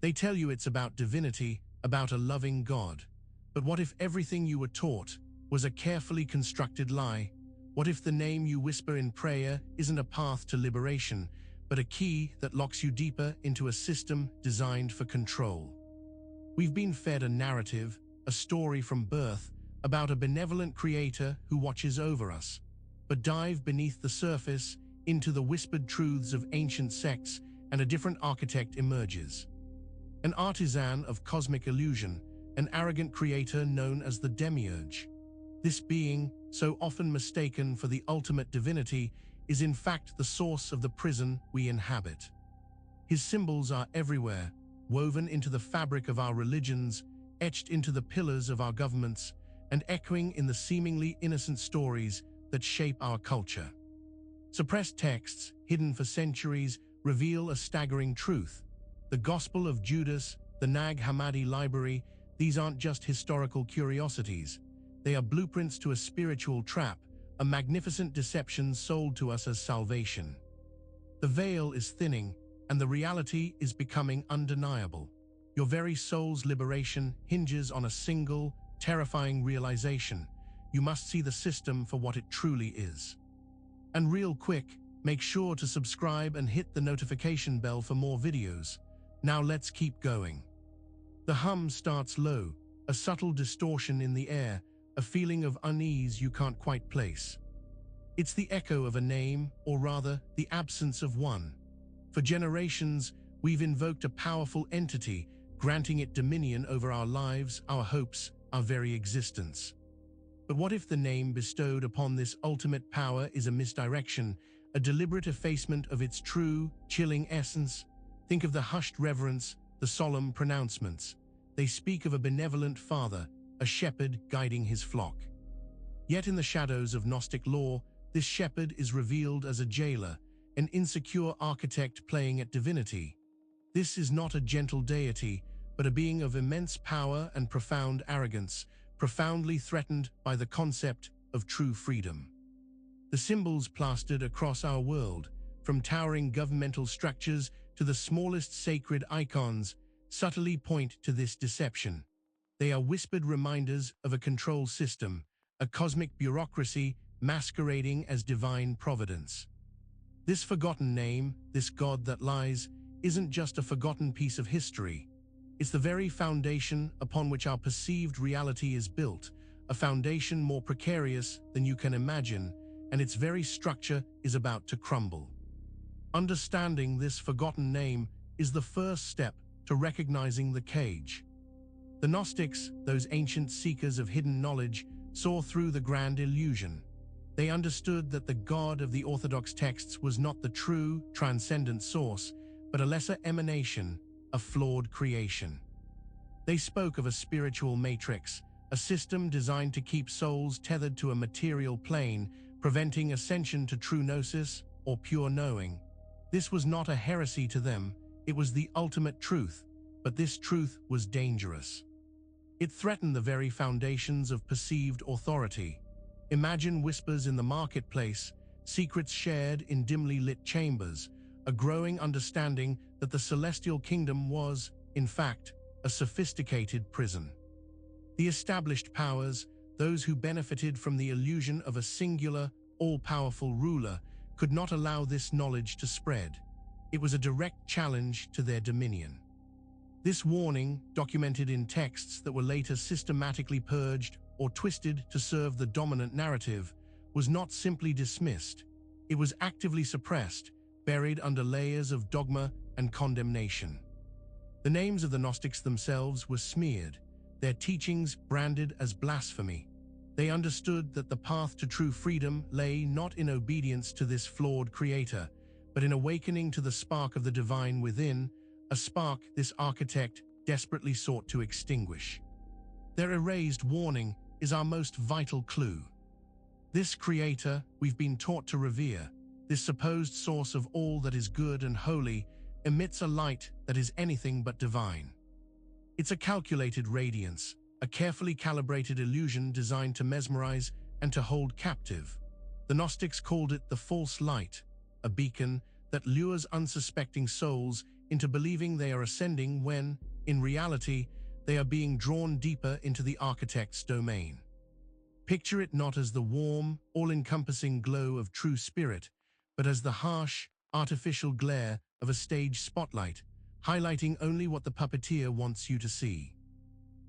They tell you it's about divinity, about a loving God. But what if everything you were taught was a carefully constructed lie? What if the name you whisper in prayer isn't a path to liberation, but a key that locks you deeper into a system designed for control? We've been fed a narrative, a story from birth, about a benevolent creator who watches over us. But dive beneath the surface, into the whispered truths of ancient sects, and a different architect emerges. An artisan of cosmic illusion, an arrogant creator known as the Demiurge. This being, so often mistaken for the ultimate divinity, is in fact the source of the prison we inhabit. His symbols are everywhere, woven into the fabric of our religions, etched into the pillars of our governments, and echoing in the seemingly innocent stories that shape our culture. Suppressed texts, hidden for centuries, reveal a staggering truth. The Gospel of Judas, the Nag Hammadi Library, these aren't just historical curiosities. They are blueprints to a spiritual trap, a magnificent deception sold to us as salvation. The veil is thinning, and the reality is becoming undeniable. Your very soul's liberation hinges on a single, terrifying realization. You must see the system for what it truly is. And real quick, make sure to subscribe and hit the notification bell for more videos. Now let's keep going. The hum starts low, a subtle distortion in the air, a feeling of unease you can't quite place. It's the echo of a name, or rather, the absence of one. For generations, we've invoked a powerful entity, granting it dominion over our lives, our hopes, our very existence. But what if the name bestowed upon this ultimate power is a misdirection, a deliberate effacement of its true, chilling essence? Think of the hushed reverence, the solemn pronouncements. They speak of a benevolent father, a shepherd guiding his flock. Yet in the shadows of Gnostic lore, this shepherd is revealed as a jailer, an insecure architect playing at divinity. This is not a gentle deity, but a being of immense power and profound arrogance, profoundly threatened by the concept of true freedom. The symbols plastered across our world, from towering governmental structures to the smallest sacred icons, subtly point to this deception. They are whispered reminders of a control system, a cosmic bureaucracy masquerading as divine providence. This forgotten name, this God that lies, isn't just a forgotten piece of history. It's the very foundation upon which our perceived reality is built, a foundation more precarious than you can imagine, and its very structure is about to crumble. Understanding this forgotten name is the first step to recognizing the cage. The Gnostics, those ancient seekers of hidden knowledge, saw through the grand illusion. They understood that the God of the Orthodox texts was not the true, transcendent source, but a lesser emanation, a flawed creation. They spoke of a spiritual matrix, a system designed to keep souls tethered to a material plane, preventing ascension to true gnosis or pure knowing. This was not a heresy to them, it was the ultimate truth, but this truth was dangerous. It threatened the very foundations of perceived authority. Imagine whispers in the marketplace, secrets shared in dimly lit chambers, a growing understanding that the celestial kingdom was, in fact, a sophisticated prison. The established powers, those who benefited from the illusion of a singular, all-powerful ruler, could not allow this knowledge to spread. It was a direct challenge to their dominion. This warning, documented in texts that were later systematically purged or twisted to serve the dominant narrative, was not simply dismissed. It was actively suppressed, buried under layers of dogma and condemnation. The names of the Gnostics themselves were smeared, their teachings branded as blasphemy. They understood that the path to true freedom lay not in obedience to this flawed creator, but in awakening to the spark of the divine within, a spark this architect desperately sought to extinguish. Their erased warning is our most vital clue. This creator we've been taught to revere, this supposed source of all that is good and holy, emits a light that is anything but divine. It's a calculated radiance, a carefully calibrated illusion designed to mesmerize and to hold captive. The Gnostics called it the false light, a beacon that lures unsuspecting souls into believing they are ascending when, in reality, they are being drawn deeper into the architect's domain. Picture it not as the warm, all-encompassing glow of true spirit, but as the harsh, artificial glare of a stage spotlight, highlighting only what the puppeteer wants you to see.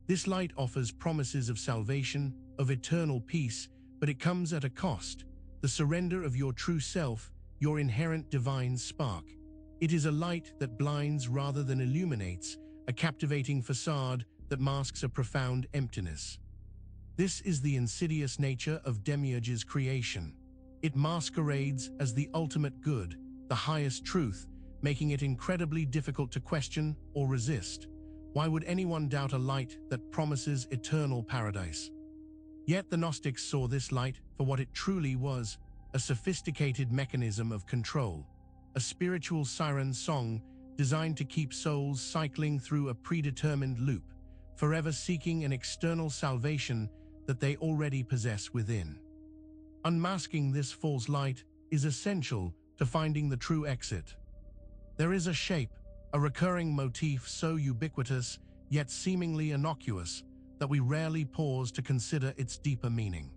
This light offers promises of salvation, of eternal peace, but it comes at a cost: the surrender of your true self, your inherent divine spark. It is a light that blinds rather than illuminates, a captivating facade that masks a profound emptiness. This is the insidious nature of Demiurge's creation. It masquerades as the ultimate good, the highest truth, making it incredibly difficult to question or resist. Why would anyone doubt a light that promises eternal paradise? Yet the Gnostics saw this light for what it truly was: a sophisticated mechanism of control, a spiritual siren song designed to keep souls cycling through a predetermined loop, forever seeking an external salvation that they already possess within. Unmasking this false light is essential to finding the true exit. There is a shape, a recurring motif so ubiquitous yet seemingly innocuous that we rarely pause to consider its deeper meaning.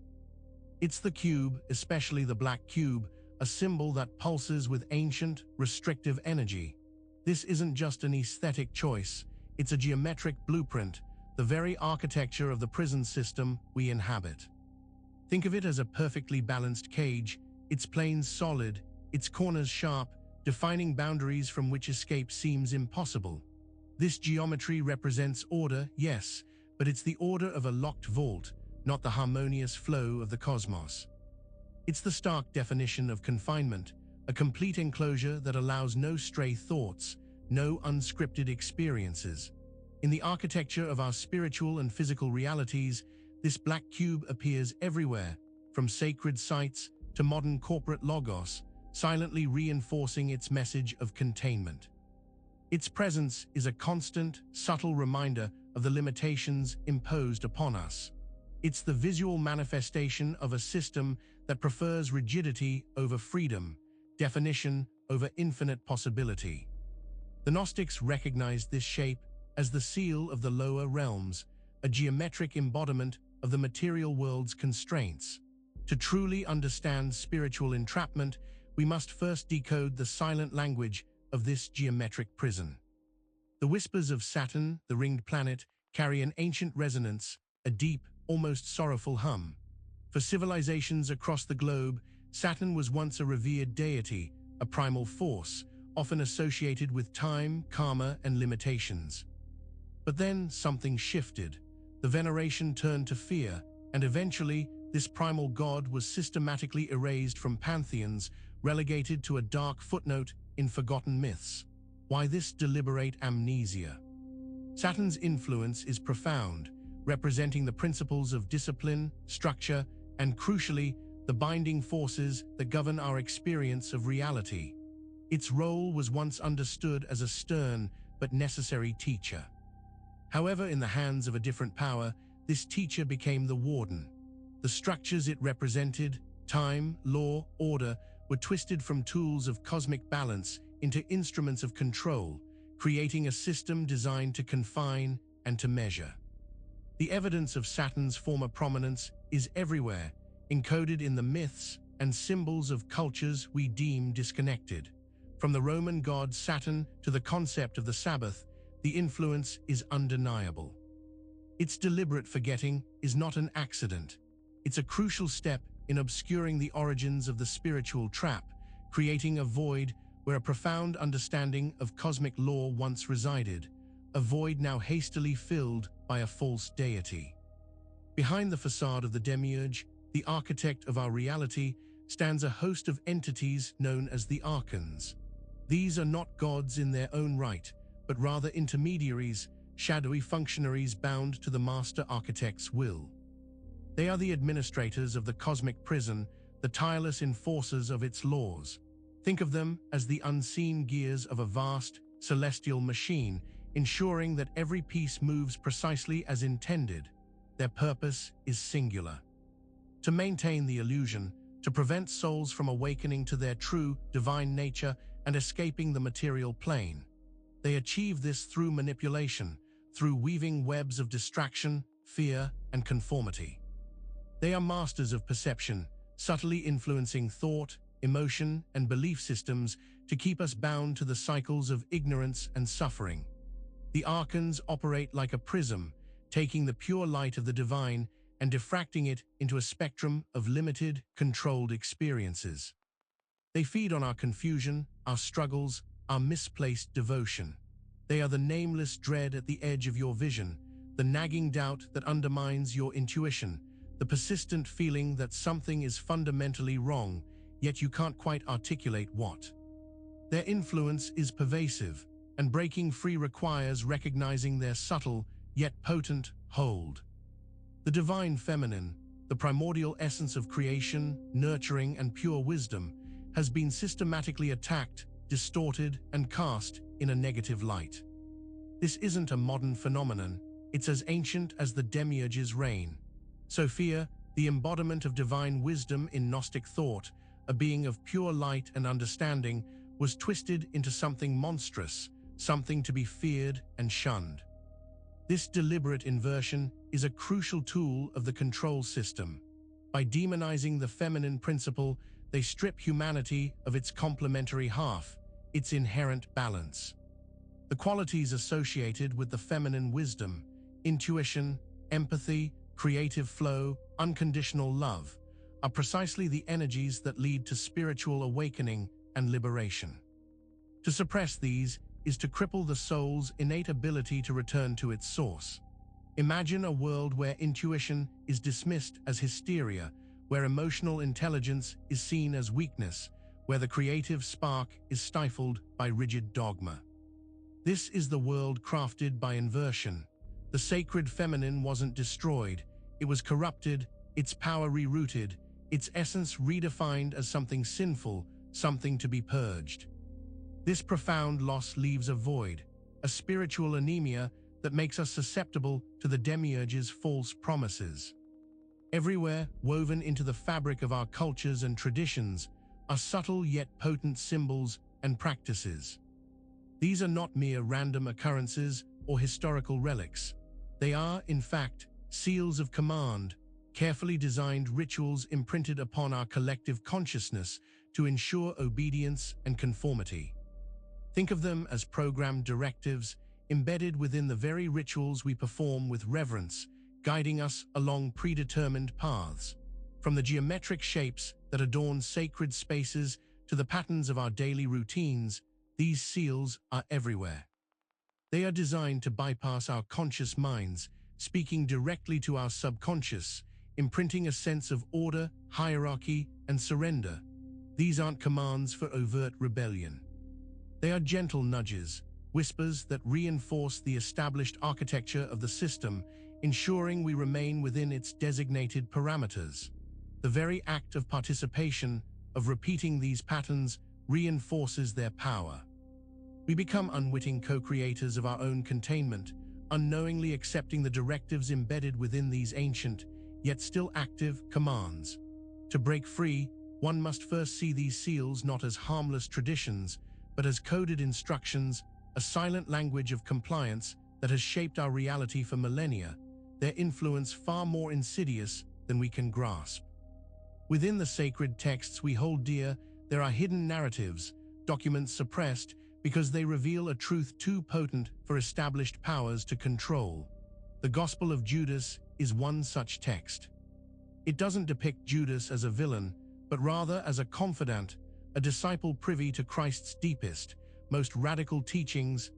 It's the cube, especially the black cube, a symbol that pulses with ancient, restrictive energy. This isn't just an aesthetic choice, it's a geometric blueprint, the very architecture of the prison system we inhabit. Think of it as a perfectly balanced cage, its planes solid, its corners sharp, defining boundaries from which escape seems impossible. This geometry represents order, yes, but it's the order of a locked vault, not the harmonious flow of the cosmos. It's the stark definition of confinement, a complete enclosure that allows no stray thoughts, no unscripted experiences. In the architecture of our spiritual and physical realities, this black cube appears everywhere, from sacred sites to modern corporate logos, silently reinforcing its message of containment. Its presence is a constant, subtle reminder of the limitations imposed upon us. It's the visual manifestation of a system that prefers rigidity over freedom, definition over infinite possibility. The Gnostics recognized this shape as the seal of the lower realms, a geometric embodiment of the material world's constraints. To truly understand spiritual entrapment, we must first decode the silent language of this geometric prison. The whispers of Saturn, the ringed planet, carry an ancient resonance, a deep, almost sorrowful hum. For civilizations across the globe, Saturn was once a revered deity, a primal force, often associated with time, karma, and limitations. But then something shifted. The veneration turned to fear, and eventually, this primal god was systematically erased from pantheons, relegated to a dark footnote in forgotten myths. Why this deliberate amnesia? Saturn's influence is profound, representing the principles of discipline, structure, and crucially, the binding forces that govern our experience of reality. Its role was once understood as a stern but necessary teacher. However, in the hands of a different power, this teacher became the warden. The structures it represented, time, law, order, were twisted from tools of cosmic balance into instruments of control, creating a system designed to confine and to measure. The evidence of Saturn's former prominence is everywhere, encoded in the myths and symbols of cultures we deem disconnected. From the Roman god Saturn to the concept of the Sabbath, the influence is undeniable. Its deliberate forgetting is not an accident. It's a crucial step in obscuring the origins of the spiritual trap, creating a void where a profound understanding of cosmic law once resided, a void now hastily filled by a false deity. Behind the facade of the Demiurge, the architect of our reality, stands a host of entities known as the archons. These are not gods in their own right, but rather intermediaries, shadowy functionaries bound to the master architect's will. They are the administrators of the cosmic prison, the tireless enforcers of its laws. Think of them as the unseen gears of a vast, celestial machine, ensuring that every piece moves precisely as intended. Their purpose is singular: to maintain the illusion, to prevent souls from awakening to their true, divine nature and escaping the material plane. They achieve this through manipulation, through weaving webs of distraction, fear, and conformity. They are masters of perception, subtly influencing thought, emotion, and belief systems to keep us bound to the cycles of ignorance and suffering. The archons operate like a prism, taking the pure light of the divine and diffracting it into a spectrum of limited, controlled experiences. They feed on our confusion, our struggles, our misplaced devotion. They are the nameless dread at the edge of your vision, the nagging doubt that undermines your intuition, the persistent feeling that something is fundamentally wrong, yet you can't quite articulate what. Their influence is pervasive, and breaking free requires recognizing their subtle, yet potent, hold. The divine feminine, the primordial essence of creation, nurturing, and pure wisdom, has been systematically attacked, distorted, and cast in a negative light. This isn't a modern phenomenon, it's as ancient as the Demiurge's reign. Sophia, the embodiment of divine wisdom in Gnostic thought, a being of pure light and understanding, was twisted into something monstrous, something to be feared and shunned. This deliberate inversion is a crucial tool of the control system. By demonizing the feminine principle, they strip humanity of its complementary half, its inherent balance. The qualities associated with the feminine wisdom, intuition, empathy, creative flow, unconditional love, are precisely the energies that lead to spiritual awakening and liberation. To suppress these is to cripple the soul's innate ability to return to its source. Imagine a world where intuition is dismissed as hysteria, where emotional intelligence is seen as weakness, where the creative spark is stifled by rigid dogma. This is the world crafted by inversion. The sacred feminine wasn't destroyed, it was corrupted, its power rerouted, its essence redefined as something sinful, something to be purged. This profound loss leaves a void, a spiritual anemia that makes us susceptible to the Demiurge's false promises. Everywhere, woven into the fabric of our cultures and traditions, are subtle yet potent symbols and practices. These are not mere random occurrences or historical relics. They are, in fact, seals of command, carefully designed rituals imprinted upon our collective consciousness to ensure obedience and conformity. Think of them as programmed directives embedded within the very rituals we perform with reverence, guiding us along predetermined paths. From the geometric shapes that adorn sacred spaces to the patterns of our daily routines, these seals are everywhere. They are designed to bypass our conscious minds, speaking directly to our subconscious, imprinting a sense of order, hierarchy, and surrender. These aren't commands for overt rebellion. They are gentle nudges, whispers that reinforce the established architecture of the system, ensuring we remain within its designated parameters. The very act of participation, of repeating these patterns, reinforces their power. We become unwitting co-creators of our own containment, unknowingly accepting the directives embedded within these ancient, yet still active, commands. To break free, one must first see these seals not as harmless traditions, but as coded instructions, a silent language of compliance that has shaped our reality for millennia, their influence far more insidious than we can grasp. Within the sacred texts we hold dear, there are hidden narratives, documents suppressed because they reveal a truth too potent for established powers to control. The Gospel of Judas is one such text. It doesn't depict Judas as a villain, but rather as a confidant, a disciple privy to Christ's deepest, most radical teachings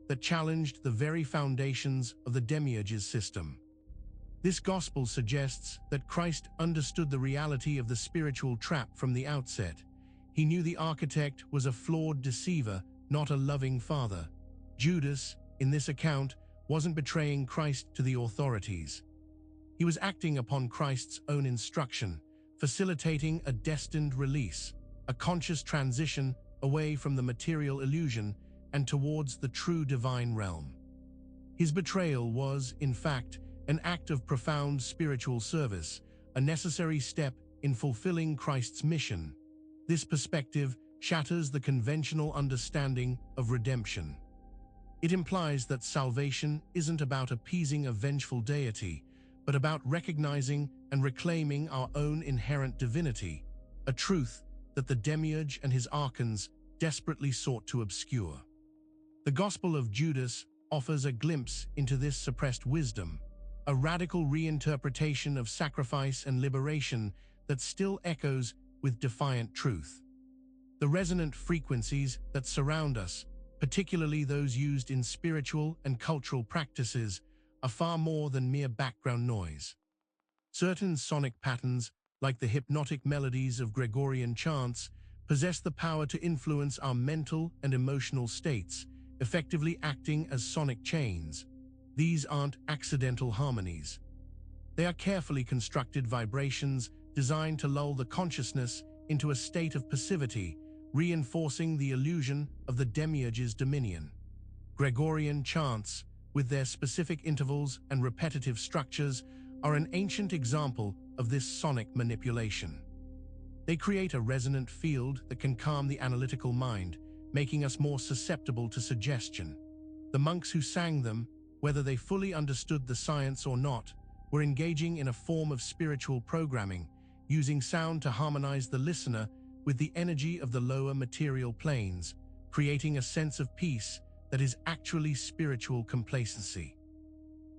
that challenged the very foundations of the Demiurge's system. This gospel suggests that Christ understood the reality of the spiritual trap from the outset. He knew the architect was a flawed deceiver, not a loving father. Judas, in this account, wasn't betraying Christ to the authorities. He was acting upon Christ's own instruction, facilitating a destined release, a conscious transition away from the material illusion and towards the true divine realm. His betrayal was, in fact, an act of profound spiritual service, a necessary step in fulfilling Christ's mission. This perspective shatters the conventional understanding of redemption. It implies that salvation isn't about appeasing a vengeful deity, but about recognizing and reclaiming our own inherent divinity, a truth that the Demiurge and his archons desperately sought to obscure. The Gospel of Judas offers a glimpse into this suppressed wisdom, a radical reinterpretation of sacrifice and liberation that still echoes with defiant truth. The resonant frequencies that surround us, particularly those used in spiritual and cultural practices, are far more than mere background noise. Certain sonic patterns, like the hypnotic melodies of Gregorian chants, possess the power to influence our mental and emotional states, effectively acting as sonic chains. These aren't accidental harmonies. They are carefully constructed vibrations designed to lull the consciousness into a state of passivity, reinforcing the illusion of the Demiurge's dominion. Gregorian chants, with their specific intervals and repetitive structures, are an ancient example of this sonic manipulation. They create a resonant field that can calm the analytical mind, making us more susceptible to suggestion. The monks who sang them, whether they fully understood the science or not, were engaging in a form of spiritual programming, using sound to harmonize the listener with the energy of the lower material planes, creating a sense of peace that is actually spiritual complacency.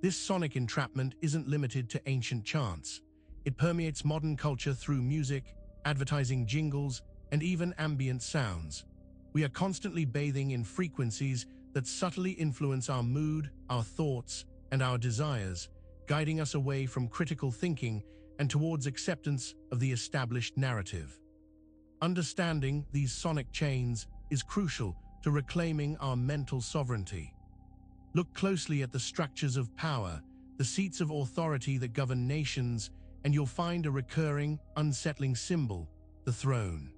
This sonic entrapment isn't limited to ancient chants. It permeates modern culture through music, advertising jingles, and even ambient sounds. We are constantly bathing in frequencies that subtly influence our mood, our thoughts, and our desires, guiding us away from critical thinking and towards acceptance of the established narrative. Understanding these sonic chains is crucial to reclaiming our mental sovereignty. Look closely at the structures of power, the seats of authority that govern nations, and you'll find a recurring, unsettling symbol: the throne.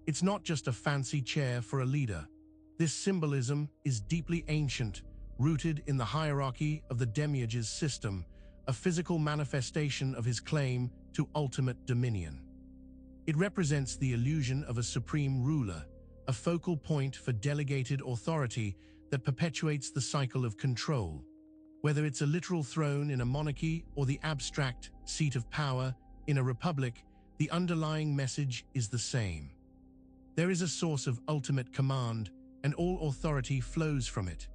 It's not just a fancy chair for a leader. This symbolism is deeply ancient, rooted in the hierarchy of the Demiurge's system, a physical manifestation of his claim to ultimate dominion. It represents the illusion of a supreme ruler, a focal point for delegated authority that perpetuates the cycle of control. Whether it's a literal throne in a monarchy or the abstract seat of power in a republic, the underlying message is the same. There is a source of ultimate command, and all authority flows from it.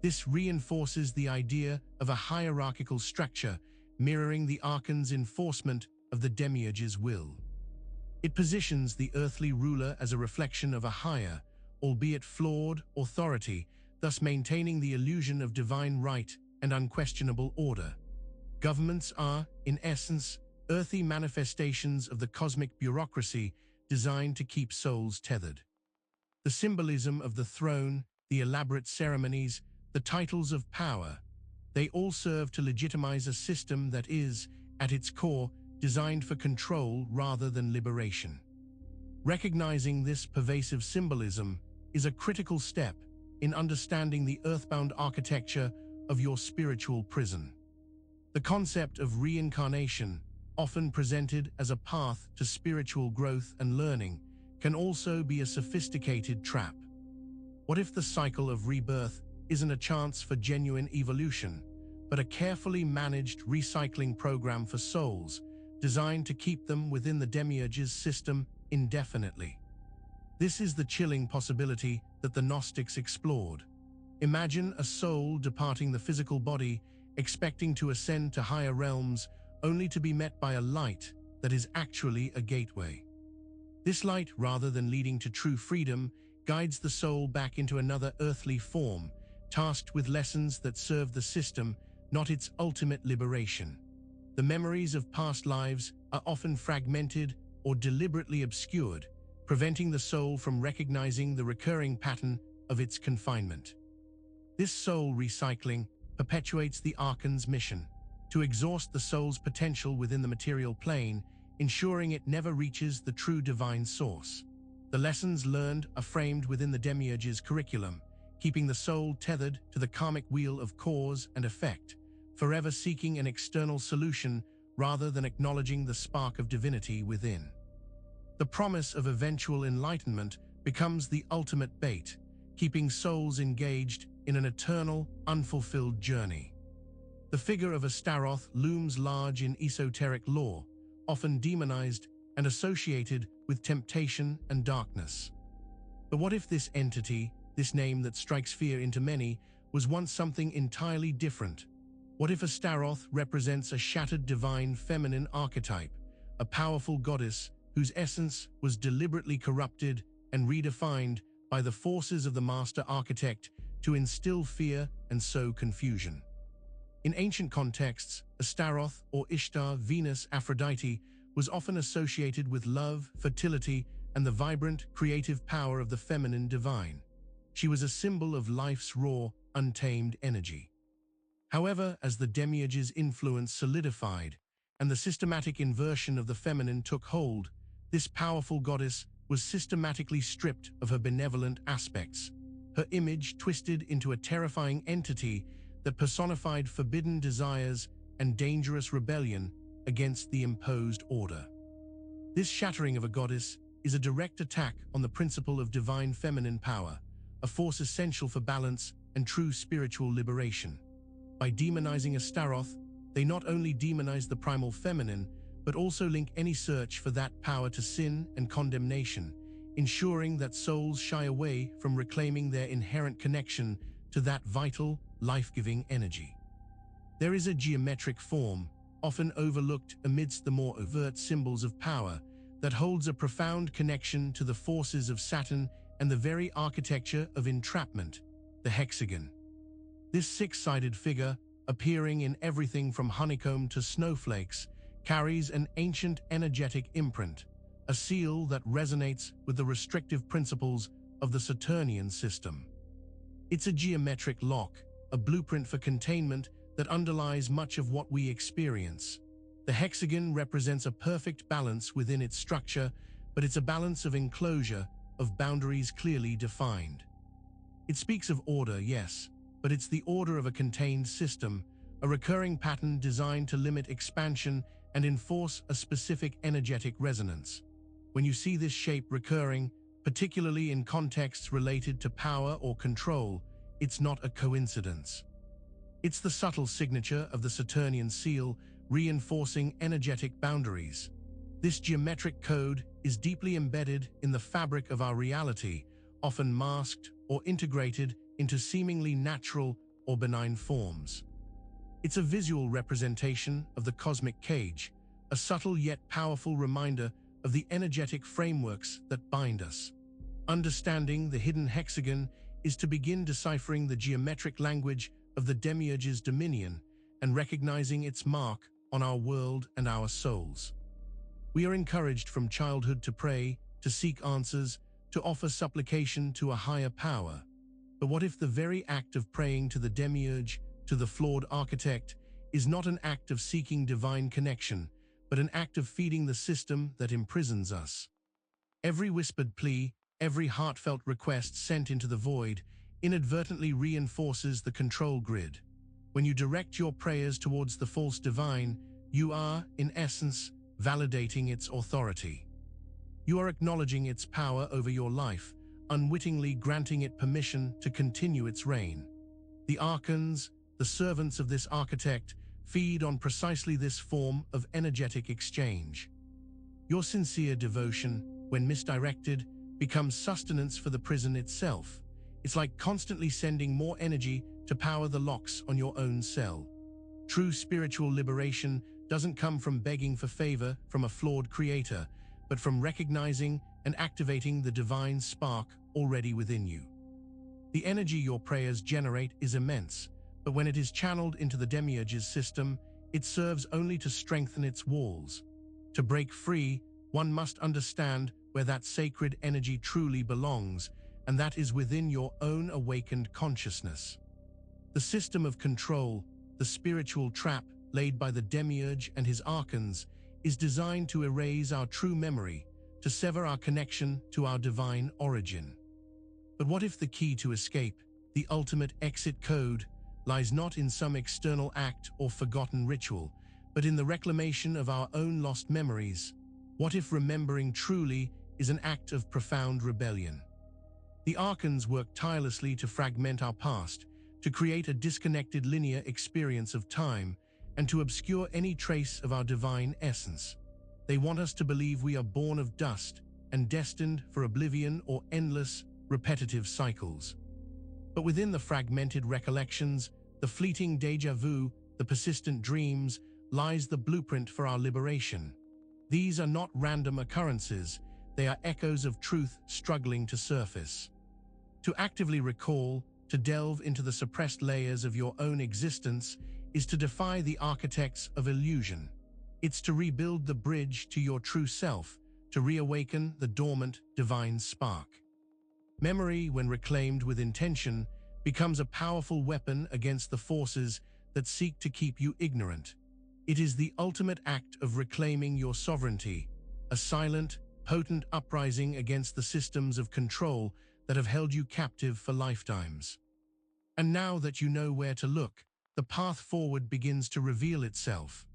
This reinforces the idea of a hierarchical structure, mirroring the archon's enforcement of the Demiurge's will. It positions the earthly ruler as a reflection of a higher, albeit flawed, authority, thus maintaining the illusion of divine right and unquestionable order. Governments are, in essence, earthy manifestations of the cosmic bureaucracy designed to keep souls tethered. The symbolism of the throne, the elaborate ceremonies, the titles of power, they all serve to legitimize a system that is, at its core, designed for control rather than liberation. Recognizing this pervasive symbolism is a critical step in understanding the earthbound architecture of your spiritual prison. The concept of reincarnation, often presented as a path to spiritual growth and learning, can also be a sophisticated trap. What if the cycle of rebirth isn't a chance for genuine evolution, but a carefully managed recycling program for souls, designed to keep them within the Demiurge's system indefinitely? This is the chilling possibility that the Gnostics explored. Imagine a soul departing the physical body, expecting to ascend to higher realms, only to be met by a light that is actually a gateway. This light, rather than leading to true freedom, guides the soul back into another earthly form, tasked with lessons that serve the system, not its ultimate liberation. The memories of past lives are often fragmented or deliberately obscured, preventing the soul from recognizing the recurring pattern of its confinement. This soul recycling perpetuates the Archon's mission: to exhaust the soul's potential within the material plane, ensuring it never reaches the true divine source. The lessons learned are framed within the Demiurge's curriculum, keeping the soul tethered to the karmic wheel of cause and effect, forever seeking an external solution rather than acknowledging the spark of divinity within. The promise of eventual enlightenment becomes the ultimate bait, keeping souls engaged in an eternal, unfulfilled journey. The figure of Astaroth looms large in esoteric lore, often demonized and associated with temptation and darkness. But what if this entity, this name that strikes fear into many, was once something entirely different? What if Astaroth represents a shattered divine feminine archetype, a powerful goddess whose essence was deliberately corrupted and redefined by the forces of the master architect to instill fear and sow confusion? In ancient contexts, Astaroth, or Ishtar, Venus, Aphrodite, was often associated with love, fertility, and the vibrant, creative power of the feminine divine. She was a symbol of life's raw, untamed energy. However, as the Demiurge's influence solidified and the systematic inversion of the feminine took hold, this powerful goddess was systematically stripped of her benevolent aspects, her image twisted into a terrifying entity that personified forbidden desires and dangerous rebellion against the imposed order. This shattering of a goddess is a direct attack on the principle of divine feminine power, a force essential for balance and true spiritual liberation. By demonizing Astaroth, they not only demonize the primal feminine, but also link any search for that power to sin and condemnation, ensuring that souls shy away from reclaiming their inherent connection to that vital, life-giving energy. There is a geometric form, often overlooked amidst the more overt symbols of power, that holds a profound connection to the forces of Saturn and the very architecture of entrapment, the hexagon. This six-sided figure, appearing in everything from honeycomb to snowflakes, carries an ancient energetic imprint, a seal that resonates with the restrictive principles of the Saturnian system. It's a geometric lock, a blueprint for containment that underlies much of what we experience. The hexagon represents a perfect balance within its structure, but it's a balance of enclosure, of boundaries clearly defined. It speaks of order, yes, but it's the order of a contained system, a recurring pattern designed to limit expansion and enforce a specific energetic resonance. When you see this shape recurring, particularly in contexts related to power or control, it's not a coincidence. It's the subtle signature of the Saturnian seal, reinforcing energetic boundaries. This geometric code is deeply embedded in the fabric of our reality, often masked or integrated into seemingly natural or benign forms. It's a visual representation of the cosmic cage, a subtle yet powerful reminder of the energetic frameworks that bind us. Understanding the hidden hexagon is to begin deciphering the geometric language of the Demiurge's dominion and recognizing its mark on our world and our souls. We are encouraged from childhood to pray, to seek answers, to offer supplication to a higher power. But what if the very act of praying to the Demiurge, to the flawed architect, is not an act of seeking divine connection, but an act of feeding the system that imprisons us? Every whispered plea, every heartfelt request sent into the void, inadvertently reinforces the control grid. When you direct your prayers towards the false divine, you are, in essence, validating its authority. You are acknowledging its power over your life, unwittingly granting it permission to continue its reign. The archons, the servants of this architect, feed on precisely this form of energetic exchange. Your sincere devotion, when misdirected, becomes sustenance for the prison itself. It's like constantly sending more energy to power the locks on your own cell. True spiritual liberation doesn't come from begging for favor from a flawed creator, but from recognizing and activating the divine spark already within you. The energy your prayers generate is immense, but when it is channeled into the Demiurge's system, it serves only to strengthen its walls. To break free, one must understand where that sacred energy truly belongs, and that is within your own awakened consciousness. The system of control, the spiritual trap laid by the Demiurge and his archons, is designed to erase our true memory, to sever our connection to our divine origin. But what if the key to escape, the ultimate exit code, lies not in some external act or forgotten ritual, but in the reclamation of our own lost memories? What if remembering truly is an act of profound rebellion? The archons work tirelessly to fragment our past, to create a disconnected linear experience of time and to obscure any trace of our divine essence. They want us to believe we are born of dust and destined for oblivion or endless, repetitive cycles. But within the fragmented recollections, the fleeting déjà vu, the persistent dreams, lies the blueprint for our liberation. These are not random occurrences, they are echoes of truth struggling to surface. To actively recall, to delve into the suppressed layers of your own existence, is to defy the architects of illusion. It's to rebuild the bridge to your true self, to reawaken the dormant divine spark. Memory, when reclaimed with intention, becomes a powerful weapon against the forces that seek to keep you ignorant. It is the ultimate act of reclaiming your sovereignty, a silent, potent uprising against the systems of control that have held you captive for lifetimes. And now that you know where to look, the path forward begins to reveal itself.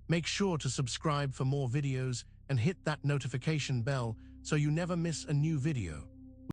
Make sure to subscribe for more videos and hit that notification bell so you never miss a new video.